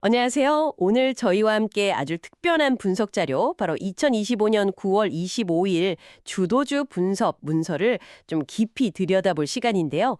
안녕하세요. 오늘 저희와 함께 아주 특별한 분석 자료, 바로 2025년 9월 25일 주도주 분석 문서를 좀 깊이 들여다볼 시간인데요.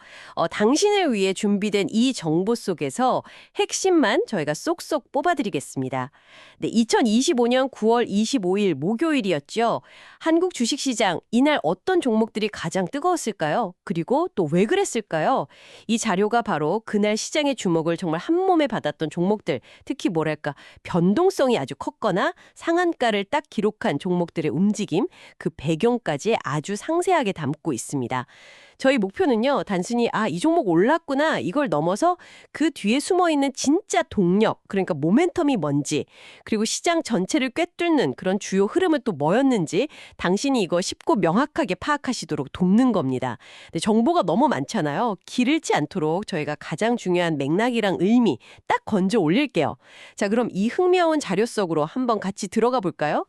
당신을 위해 준비된 이 정보 속에서 핵심만 저희가 쏙쏙 뽑아드리겠습니다. 네, 2025년 9월 25일 목요일이었죠. 한국 주식시장, 이날 어떤 종목들이 가장 뜨거웠을까요? 그리고 또 왜 그랬을까요? 이 자료가 바로 그날 시장의 주목을 정말 한몸에 받았던 종목들, 특히 뭐랄까 변동성이 아주 컸거나 상한가를 딱 기록한 종목들의 움직임, 그 배경까지 아주 상세하게 담고 있습니다. 저희 목표는요, 단순히 이 종목 올랐구나 이걸 넘어서 그 뒤에 숨어있는 진짜 동력, 그러니까 모멘텀이 뭔지, 그리고 시장 전체를 꿰뚫는 그런 주요 흐름은 또 뭐였는지 당신이 이거 쉽고 명확하게 파악하시도록 돕는 겁니다. 근데 정보가 너무 많잖아요. 길 잃지 않도록 저희가 가장 중요한 맥락이랑 의미 딱 건져 올릴게요. 자, 그럼 이 흥미로운 자료 속으로 한번 같이 들어가 볼까요?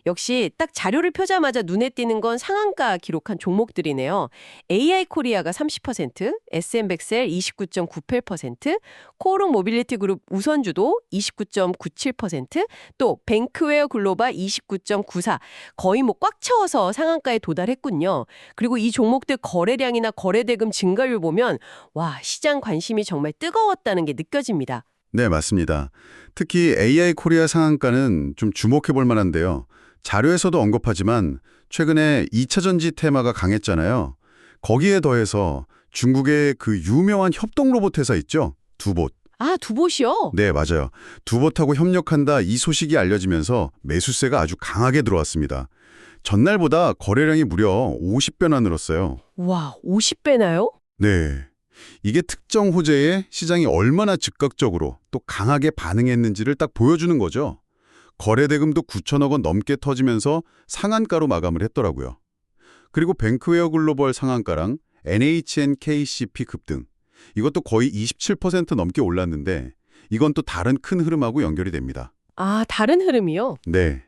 역시 딱 자료를 펴자마자 눈에 띄는 건 상한가 기록한 종목들이네요. AI 코리아가 30%, SM백셀 29.98%, 코오롱 모빌리티 그룹 우선주도 29.97%, 또 뱅크웨어 글로벌 29.94, 거의 뭐 꽉 채워서 상한가에 도달했군요. 그리고 이 종목들 거래량이나 거래대금 증가율 보면 와, 시장 관심이 정말 뜨거웠다는 게 느껴집니다. 네, 맞습니다. 특히 AI 코리아 상한가는 좀 주목해 볼 만한데요. 자료에서도 언급하지만 최근에 2차 전지 테마가 강했잖아요. 거기에 더해서 중국의 그 유명한 협동 로봇 회사 있죠? 두봇. 두봇이요? 네, 맞아요. 두봇하고 협력한다 이 소식이 알려지면서 매수세가 아주 강하게 들어왔습니다. 전날보다 거래량이 무려 50배나 늘었어요. 와, 50배나요? 네. 이게 특정 호재에 시장이 얼마나 즉각적으로 또 강하게 반응했는지를 딱 보여주는 거죠. 거래대금도 9천억 원 넘게 터지면서 상한가로 마감을 했더라고요. 그리고 뱅크웨어 글로벌 상한가랑 NHNKCP 급등, 이것도 거의 27% 넘게 올랐는데 이건 또 다른 큰 흐름하고 연결이 됩니다. 다른 흐름이요? 네.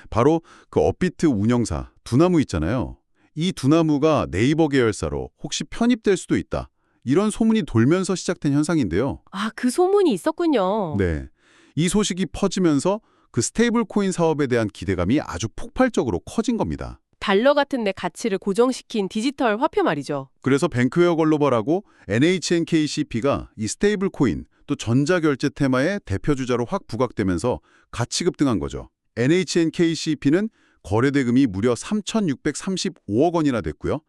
바로 그 업비트 운영사 두나무 있잖아요. 이 두나무가 네이버 계열사로 혹시 편입될 수도 있다, 이런 소문이 돌면서 시작된 현상인데요. 그 소문이 있었군요. 네. 이 소식이 퍼지면서 그 스테이블 코인 사업에 대한 기대감이 아주 폭발적으로 커진 겁니다. 달러 같은 데 가치를 고정시킨 디지털 화폐 말이죠. 그래서 뱅크웨어 글로벌하고 NHNKCP가 이 스테이블 코인 또 전자결제 테마의 대표 주자로 확 부각되면서 가치 급등한 거죠. NHNKCP는 거래대금이 무려 3,635억 원이나 됐고요.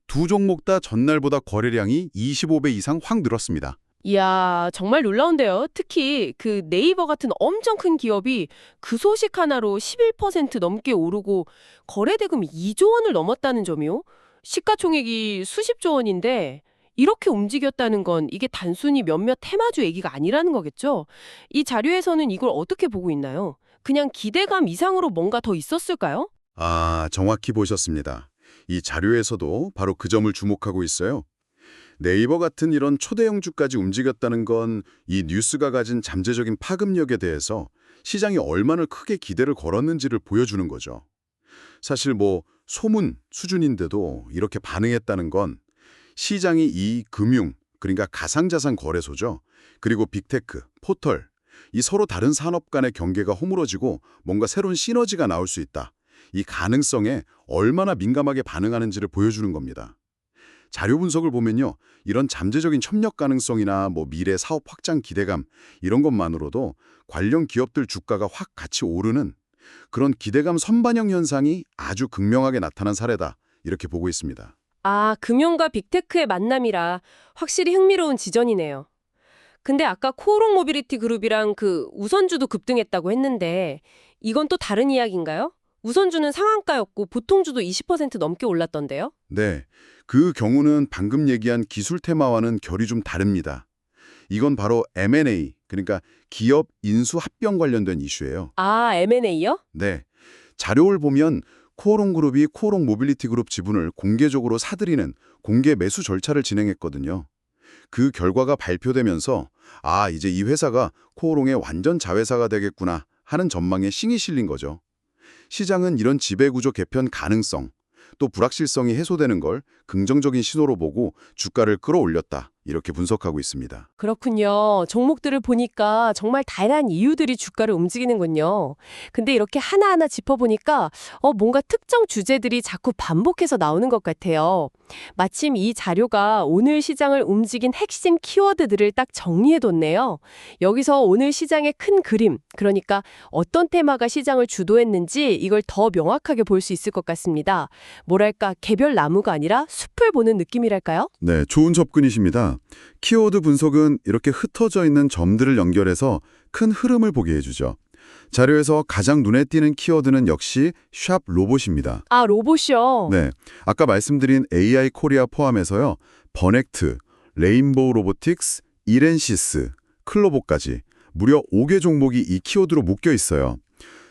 두 종목 다 전날보다 거래량이 25배 이상 확 늘었습니다. 이야, 정말 놀라운데요. 특히 그 네이버 같은 엄청 큰 기업이 그 소식 하나로 11% 넘게 오르고 거래대금이 2조 원을 넘었다는 점이요. 시가총액이 수십조 원인데 이렇게 움직였다는 건 이게 단순히 몇몇 테마주 얘기가 아니라는 거겠죠. 이 자료에서는 이걸 어떻게 보고 있나요? 그냥 기대감 이상으로 뭔가 더 있었을까요? 정확히 보셨습니다. 이 자료에서도 바로 그 점을 주목하고 있어요. 네이버 같은 이런 초대형주까지 움직였다는 건 이 뉴스가 가진 잠재적인 파급력에 대해서 시장이 얼마나 크게 기대를 걸었는지를 보여주는 거죠. 사실 뭐 소문 수준인데도 이렇게 반응했다는 건 시장이 이 금융, 그러니까 가상자산 거래소죠. 그리고 빅테크, 포털, 이 서로 다른 산업 간의 경계가 허물어지고 뭔가 새로운 시너지가 나올 수 있다, 이 가능성에 얼마나 민감하게 반응하는지를 보여주는 겁니다. 자료 분석을 보면요, 이런 잠재적인 협력 가능성이나 미래 사업 확장 기대감, 이런 것만으로도 관련 기업들 주가가 확 같이 오르는 그런 기대감 선반영 현상이 아주 극명하게 나타난 사례다, 이렇게 보고 있습니다. 금융과 빅테크의 만남이라 확실히 흥미로운 지점이네요. 근데 아까 코오롱 모빌리티 그룹이랑 그 우선주도 급등했다고 했는데 이건 또 다른 이야기인가요? 우선주는 상한가였고 보통주도 20% 넘게 올랐던데요? 네, 그 경우는 방금 얘기한 기술 테마와는 결이 좀 다릅니다. 이건 바로 M&A, 그러니까 기업 인수 합병 관련된 이슈예요. M&A요? 네, 자료를 보면 코오롱 그룹이 코오롱 모빌리티 그룹 지분을 공개적으로 사들이는 공개 매수 절차를 진행했거든요. 그 결과가 발표되면서 이제 이 회사가 코오롱의 완전 자회사가 되겠구나 하는 전망에 신이 실린 거죠. 시장은 이런 지배구조 개편 가능성, 또 불확실성이 해소되는 걸 긍정적인 신호로 보고 주가를 끌어올렸다, 이렇게 분석하고 있습니다. 그렇군요. 종목들을 보니까 정말 다양한 이유들이 주가를 움직이는군요. 근데 이렇게 하나하나 짚어보니까 뭔가 특정 주제들이 자꾸 반복해서 나오는 것 같아요. 마침 이 자료가 오늘 시장을 움직인 핵심 키워드들을 딱 정리해뒀네요. 여기서 오늘 시장의 큰 그림, 그러니까 어떤 테마가 시장을 주도했는지 이걸 더 명확하게 볼 수 있을 것 같습니다. 뭐랄까 개별 나무가 아니라 숲을 보는 느낌이랄까요? 네, 좋은 접근이십니다. 키워드 분석은 이렇게 흩어져 있는 점들을 연결해서 큰 흐름을 보게 해주죠. 자료에서 가장 눈에 띄는 키워드는 역시 샵 로봇입니다. 아, 로봇이요? 네, 아까 말씀드린 AI 코리아 포함해서요. 버넥트, 레인보우 로보틱스, 이렌시스, 클로보까지 무려 5개 종목이 이 키워드로 묶여 있어요.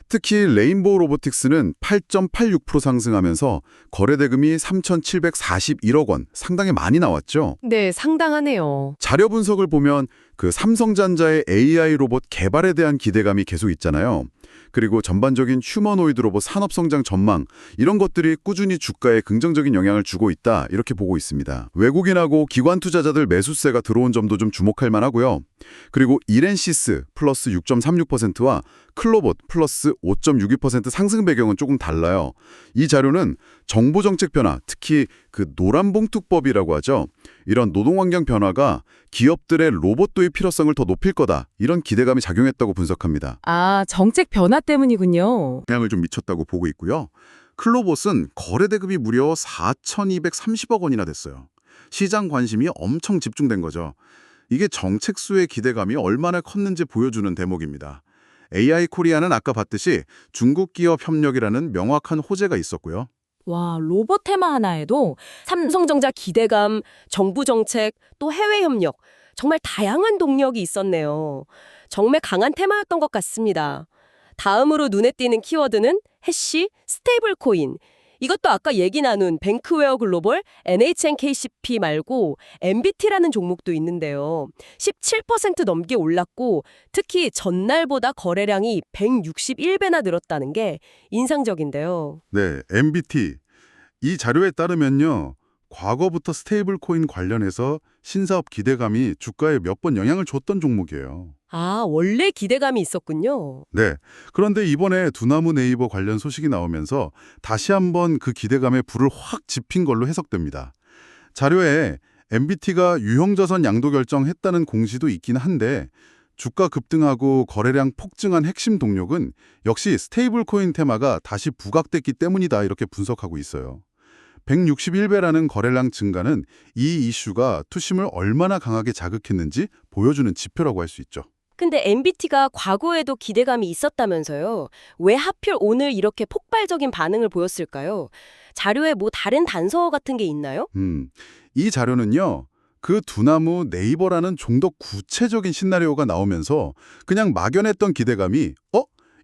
특히 레인보우 로보틱스는 8.86% 상승하면서 거래대금이 3,741억 원, 상당히 많이 나왔죠. 네, 상당하네요. 자료 분석을 보면 그 삼성전자의 AI 로봇 개발에 대한 기대감이 계속 있잖아요. 그리고 전반적인 휴머노이드 로봇 산업 성장 전망, 이런 것들이 꾸준히 주가에 긍정적인 영향을 주고 있다, 이렇게 보고 있습니다. 외국인하고 기관 투자자들 매수세가 들어온 점도 좀 주목할 만하고요. 그리고 이렌시스 플러스 6.36%와 클로봇 플러스 5.62% 상승 배경은 조금 달라요. 이 자료는 정부 정책 변화, 특히 그 노란봉투법이라고 하죠. 이런 노동환경 변화가 기업들의 로봇 도입 필요성을 더 높일 거다, 이런 기대감이 작용했다고 분석합니다. 아, 정책 변화 때문이군요. 영향을 좀 미쳤다고 보고 있고요. 클로봇은 거래대금이 무려 4,230억 원이나 됐어요. 시장 관심이 엄청 집중된 거죠. 이게 정책 수의 기대감이 얼마나 컸는지 보여주는 대목입니다. AI 코리아는 아까 봤듯이 중국 기업 협력이라는 명확한 호재가 있었고요. 와, 로봇 테마 하나에도 삼성전자 기대감, 정부 정책, 또 해외 협력, 정말 다양한 동력이 있었네요. 정말 강한 테마였던 것 같습니다. 다음으로 눈에 띄는 키워드는 해시, 스테이블 코인. 이것도 아까 얘기 나눈 뱅크웨어 글로벌, NHNKCP 말고 MBT라는 종목도 있는데요. 17% 넘게 올랐고 특히 전날보다 거래량이 161배나 늘었다는 게 인상적인데요. 네, MBT. 이 자료에 따르면요. 과거부터 스테이블 코인 관련해서 신사업 기대감이 주가에 몇 번 영향을 줬던 종목이에요. 아, 원래 기대감이 있었군요. 네. 그런데 이번에 두나무 네이버 관련 소식이 나오면서 다시 한번 그 기대감에 불을 확 지핀 걸로 해석됩니다. 자료에 MBT가 유형자산 양도 결정했다는 공시도 있긴 한데 주가 급등하고 거래량 폭증한 핵심 동력은 역시 스테이블 코인 테마가 다시 부각됐기 때문이다, 이렇게 분석하고 있어요. 161배라는 거래량 증가는 이 이슈가 투심을 얼마나 강하게 자극했는지 보여주는 지표라고 할 수 있죠. 근데 MBT가 과거에도 기대감이 있었다면서요. 왜 하필 오늘 이렇게 폭발적인 반응을 보였을까요? 자료에 뭐 다른 단서 같은 게 있나요? 이 자료는요. 그 두나무 네이버라는 좀 더 구체적인 시나리오가 나오면서 그냥 막연했던 기대감이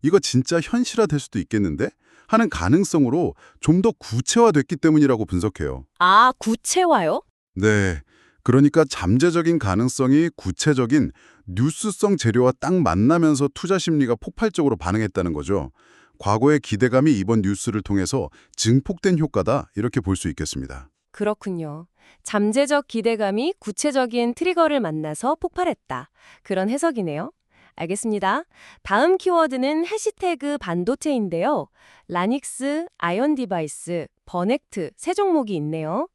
이거 진짜 현실화될 수도 있겠는데? 하는 가능성으로 좀 더 구체화됐기 때문이라고 분석해요. 아, 구체화요? 네. 그러니까 잠재적인 가능성이 구체적인 뉴스성 재료와 딱 만나면서 투자 심리가 폭발적으로 반응했다는 거죠. 과거의 기대감이 이번 뉴스를 통해서 증폭된 효과다, 이렇게 볼 수 있겠습니다. 그렇군요. 잠재적 기대감이 구체적인 트리거를 만나서 폭발했다. 그런 해석이네요. 알겠습니다. 다음 키워드는 해시태그 반도체인데요. 라닉스, 아이온 디바이스, 버넥트 세 종목이 있네요.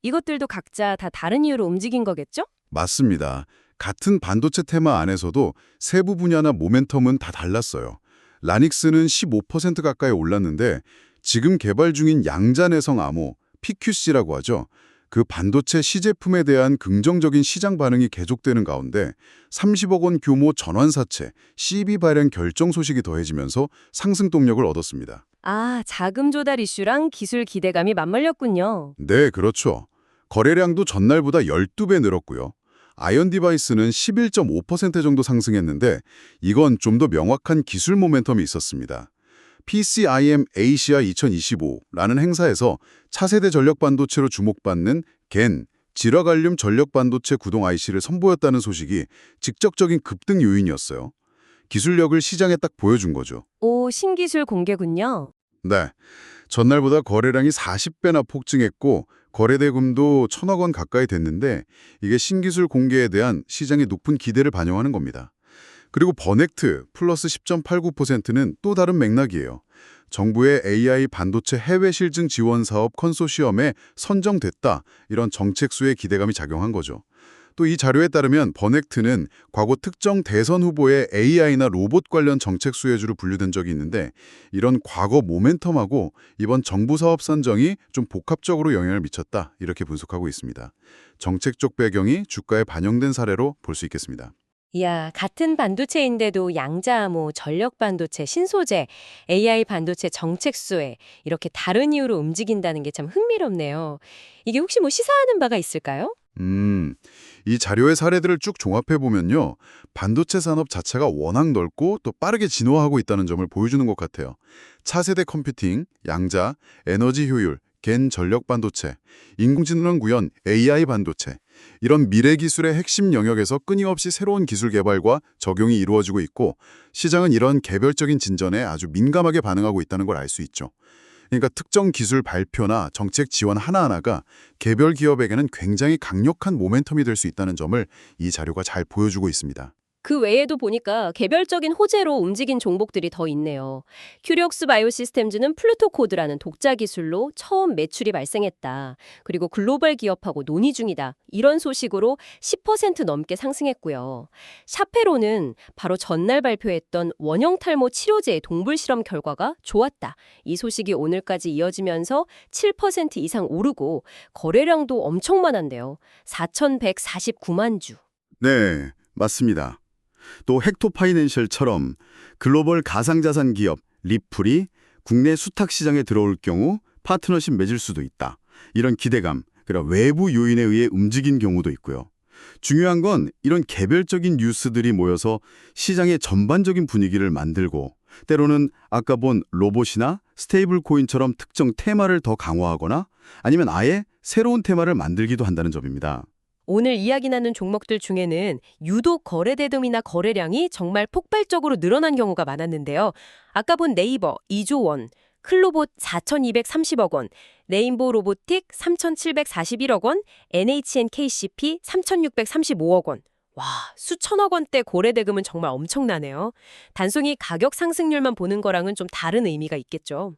이것들도 각자 다 다른 이유로 움직인 거겠죠? 맞습니다. 같은 반도체 테마 안에서도 세부 분야나 모멘텀은 다 달랐어요. 라닉스는 15% 가까이 올랐는데 지금 개발 중인 양자내성 암호, PQC라고 하죠. 그 반도체 시제품에 대한 긍정적인 시장 반응이 계속되는 가운데 30억 원 규모 전환사채, CB 발행 결정 소식이 더해지면서 상승 동력을 얻었습니다. 아, 자금 조달 이슈랑 기술 기대감이 맞물렸군요. 네, 그렇죠. 거래량도 전날보다 12배 늘었고요. 아이온 디바이스는 11.5% 정도 상승했는데 이건 좀 더 명확한 기술 모멘텀이 있었습니다. PCIM 아시아 2025라는 행사에서 차세대 전력 반도체로 주목받는 겐, 지라갈륨 전력 반도체 구동 IC를 선보였다는 소식이 직접적인 급등 요인이었어요. 기술력을 시장에 딱 보여준 거죠. 오, 신기술 공개군요. 네. 전날보다 거래량이 40배나 폭증했고 거래대금도 1,000억 원 가까이 됐는데 이게 신기술 공개에 대한 시장의 높은 기대를 반영하는 겁니다. 그리고 버넥트 플러스 10.89%는 또 다른 맥락이에요. 정부의 AI 반도체 해외 실증 지원 사업 컨소시엄에 선정됐다. 이런 정책수의 기대감이 작용한 거죠. 또 이 자료에 따르면 버넥트는 과거 특정 대선 후보의 AI나 로봇 관련 정책 수혜주로 분류된 적이 있는데 이런 과거 모멘텀하고 이번 정부 사업 선정이 좀 복합적으로 영향을 미쳤다. 이렇게 분석하고 있습니다. 정책적 배경이 주가에 반영된 사례로 볼 수 있겠습니다. 이야, 같은 반도체인데도 양자암호, 전력 반도체, 신소재, AI 반도체 정책 수혜 이렇게 다른 이유로 움직인다는 게 참 흥미롭네요. 이게 혹시 뭐 시사하는 바가 있을까요? 이 자료의 사례들을 쭉 종합해보면요. 반도체 산업 자체가 워낙 넓고 또 빠르게 진화하고 있다는 점을 보여주는 것 같아요. 차세대 컴퓨팅, 양자, 에너지 효율, 갠 전력 반도체, 인공지능 구현, AI 반도체 이런 미래 기술의 핵심 영역에서 끊임없이 새로운 기술 개발과 적용이 이루어지고 있고 시장은 이런 개별적인 진전에 아주 민감하게 반응하고 있다는 걸 알 수 있죠. 그러니까 특정 기술 발표나 정책 지원 하나하나가 개별 기업에게는 굉장히 강력한 모멘텀이 될 수 있다는 점을 이 자료가 잘 보여주고 있습니다. 그 외에도 보니까 개별적인 호재로 움직인 종목들이 더 있네요. 큐리옥스 바이오시스템즈는 플루토 코드라는 독자 기술로 처음 매출이 발생했다. 그리고 글로벌 기업하고 논의 중이다. 이런 소식으로 10% 넘게 상승했고요. 샤페로는 바로 전날 발표했던 원형 탈모 치료제의 동물 실험 결과가 좋았다. 이 소식이 오늘까지 이어지면서 7% 이상 오르고 거래량도 엄청 많은데요. 4,149만 주. 네, 맞습니다. 또 헥토파이낸셜처럼 글로벌 가상자산 기업 리플이 국내 수탁 시장에 들어올 경우 파트너십 맺을 수도 있다. 이런 기대감, 그러니까 외부 요인에 의해 움직인 경우도 있고요. 중요한 건 이런 개별적인 뉴스들이 모여서 시장의 전반적인 분위기를 만들고 때로는 아까 본 로봇이나 스테이블 코인처럼 특정 테마를 더 강화하거나 아니면 아예 새로운 테마를 만들기도 한다는 점입니다. 오늘 이야기 나눈 종목들 중에는 유독 거래 대금이나 거래량이 정말 폭발적으로 늘어난 경우가 많았는데요. 아까 본 네이버 2조 원, 클로봇 4,230억 원, 레인보우 로보틱 3,741억 원, NHNKCP 3,635억 원. 와, 수천억 원대 거래 대금은 정말 엄청나네요. 단순히 가격 상승률만 보는 거랑은 좀 다른 의미가 있겠죠.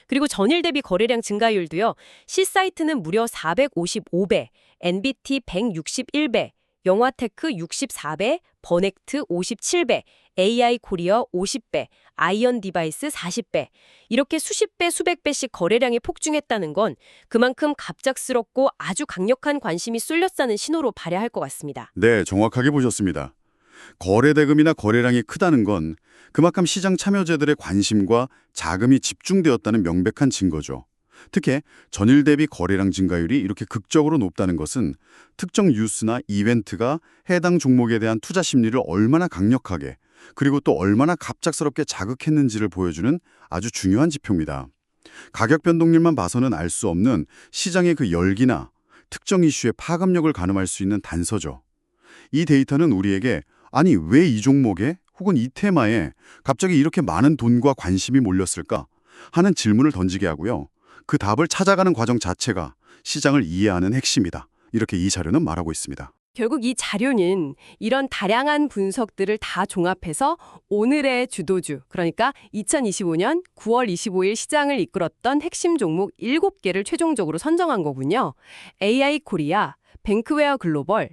그리고 전일 대비 거래량 증가율도요. C사이트는 무려 455배, NBT 161배, 영화테크 64배, 버넥트 57배, AI 코리어 50배, 아이언 디바이스 40배. 이렇게 수십 배, 수백 배씩 거래량이 폭증했다는 건 그만큼 갑작스럽고 아주 강력한 관심이 쏠렸다는 신호로 봐야 할 것 같습니다. 네, 정확하게 보셨습니다. 거래 대금이나 거래량이 크다는 건 그만큼 시장 참여자들의 관심과 자금이 집중되었다는 명백한 증거죠. 특히 전일 대비 거래량 증가율이 이렇게 극적으로 높다는 것은 특정 뉴스나 이벤트가 해당 종목에 대한 투자 심리를 얼마나 강력하게 그리고 또 얼마나 갑작스럽게 자극했는지를 보여주는 아주 중요한 지표입니다. 가격 변동률만 봐서는 알 수 없는 시장의 그 열기나 특정 이슈의 파급력을 가늠할 수 있는 단서죠. 이 데이터는 우리에게 아니 왜 이 종목에 혹은 이 테마에 갑자기 이렇게 많은 돈과 관심이 몰렸을까 하는 질문을 던지게 하고요. 그 답을 찾아가는 과정 자체가 시장을 이해하는 핵심이다. 이렇게 이 자료는 말하고 있습니다. 결국 이 자료는 이런 다량한 분석들을 다 종합해서 오늘의 주도주, 그러니까 2025년 9월 25일 시장을 이끌었던 핵심 종목 7개를 최종적으로 선정한 거군요. AI 코리아, 뱅크웨어 글로벌,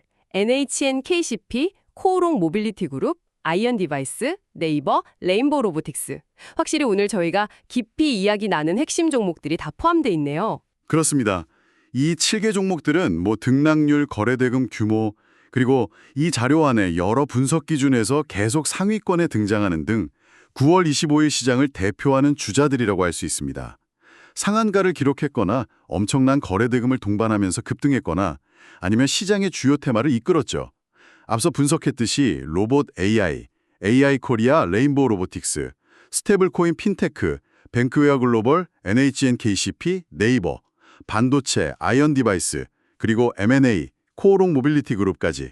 NHNKCP, 코오롱 모빌리티 그룹, 아이언 디바이스, 네이버, 레인보우 로보틱스. 확실히 오늘 저희가 깊이 이야기 나눈 핵심 종목들이 다 포함돼 있네요. 그렇습니다. 이 7개 종목들은 뭐 등락률, 거래대금 규모, 그리고 이 자료 안에 여러 분석 기준에서 계속 상위권에 등장하는 등 9월 25일 시장을 대표하는 주자들이라고 할 수 있습니다. 상한가를 기록했거나 엄청난 거래대금을 동반하면서 급등했거나 아니면 시장의 주요 테마를 이끌었죠. 앞서 분석했듯이 로봇 AI, AI 코리아, 레인보우 로보틱스, 스테이블코인 핀테크, 뱅크웨어 글로벌, NHNKCP, 네이버, 반도체, 아이언 디바이스, 그리고 M&A, 코오롱 모빌리티 그룹까지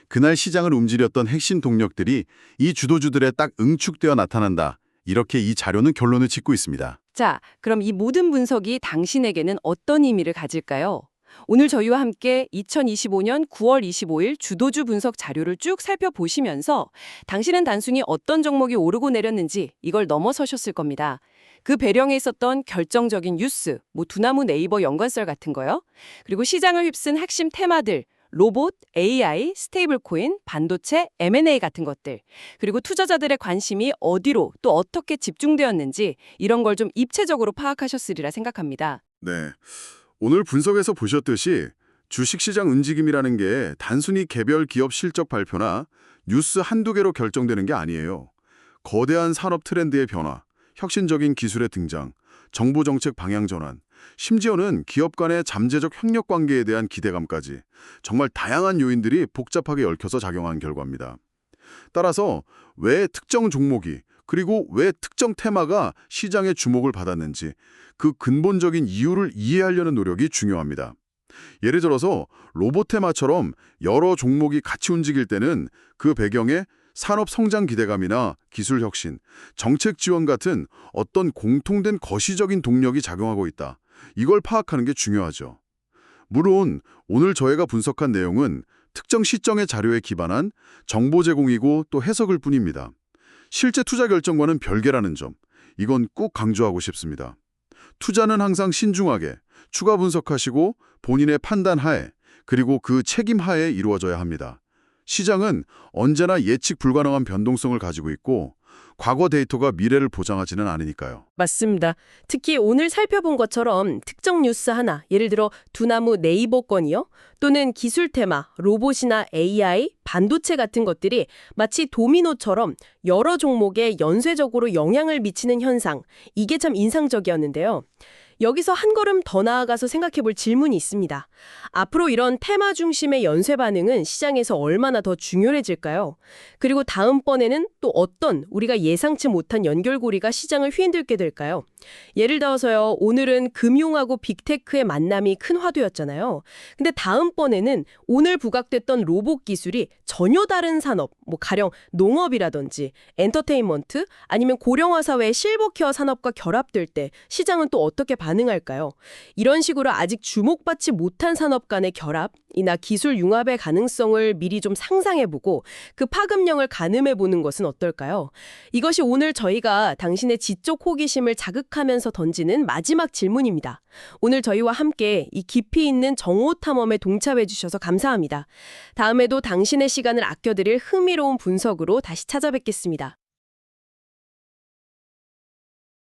그날 시장을 움직였던 핵심 동력들이 이 주도주들에 딱 응축되어 나타난다. 이렇게 이 자료는 결론을 짓고 있습니다. 자, 그럼 이 모든 분석이 당신에게는 어떤 의미를 가질까요? 오늘 저희와 함께 2025년 9월 25일 주도주 분석 자료를 쭉 살펴보시면서 당신은 단순히 어떤 종목이 오르고 내렸는지 이걸 넘어서셨을 겁니다. 그 배령에 있었던 결정적인 뉴스, 두나무 네이버 연관설 같은 거요. 그리고 시장을 휩쓴 핵심 테마들, 로봇, AI, 스테이블코인, 반도체, M&A 같은 것들. 그리고 투자자들의 관심이 어디로 또 어떻게 집중되었는지 이런 걸 좀 입체적으로 파악하셨으리라 생각합니다. 네. 오늘 분석에서 보셨듯이 주식시장 움직임이라는 게 단순히 개별 기업 실적 발표나 뉴스 한두 개로 결정되는 게 아니에요. 거대한 산업 트렌드의 변화, 혁신적인 기술의 등장, 정부 정책 방향 전환, 심지어는 기업 간의 잠재적 협력 관계에 대한 기대감까지 정말 다양한 요인들이 복잡하게 얽혀서 작용한 결과입니다. 따라서 왜 특정 종목이 그리고 왜 특정 테마가 시장의 주목을 받았는지 그 근본적인 이유를 이해하려는 노력이 중요합니다. 예를 들어서 로봇 테마처럼 여러 종목이 같이 움직일 때는 그 배경에 산업 성장 기대감이나 기술 혁신, 정책 지원 같은 어떤 공통된 거시적인 동력이 작용하고 있다. 이걸 파악하는 게 중요하죠. 물론 오늘 저희가 분석한 내용은 특정 시점의 자료에 기반한 정보 제공이고 또 해석일 뿐입니다. 실제 투자 결정과는 별개라는 점, 이건 꼭 강조하고 싶습니다. 투자는 항상 신중하게, 추가 분석하시고 본인의 판단 하에, 그리고 그 책임 하에 이루어져야 합니다. 시장은 언제나 예측 불가능한 변동성을 가지고 있고 과거 데이터가 미래를 보장하지는 않으니까요. 맞습니다. 특히 오늘 살펴본 것처럼 특정 뉴스 하나, 예를 들어 두나무 네이버 건이요. 또는 기술 테마, 로봇이나 AI, 반도체 같은 것들이 마치 도미노처럼 여러 종목에 연쇄적으로 영향을 미치는 현상. 이게 참 인상적이었는데요. 여기서 한 걸음 더 나아가서 생각해 볼 질문이 있습니다. 앞으로 이런 테마 중심의 연쇄 반응은 시장에서 얼마나 더 중요해질까요? 그리고 다음번에는 또 어떤 우리가 예상치 못한 연결고리가 시장을 휘흔들게 될까요? 예를 들어서요, 오늘은 금융하고 빅테크의 만남이 큰 화두였잖아요. 근데 다음번에는 오늘 부각됐던 로봇 기술이 전혀 다른 산업, 가령 농업이라든지 엔터테인먼트 아니면 고령화 사회의 실버케어 산업과 결합될 때 시장은 또 어떻게 반응할까요? 이런 식으로 아직 주목받지 못한 산업 간의 결합이나 기술 융합의 가능성을 미리 좀 상상해보고 그 파급력을 가늠해보는 것은 어떨까요? 이것이 오늘 저희가 당신의 지적 호기심을 자극하면서 던지는 마지막 질문입니다. 오늘 저희와 함께 이 깊이 있는 정오 탐험에 동참해 주셔서 감사합니다. 다음에도 당신의 시간을 아껴드릴 흥미로운 분석으로 다시 찾아뵙겠습니다.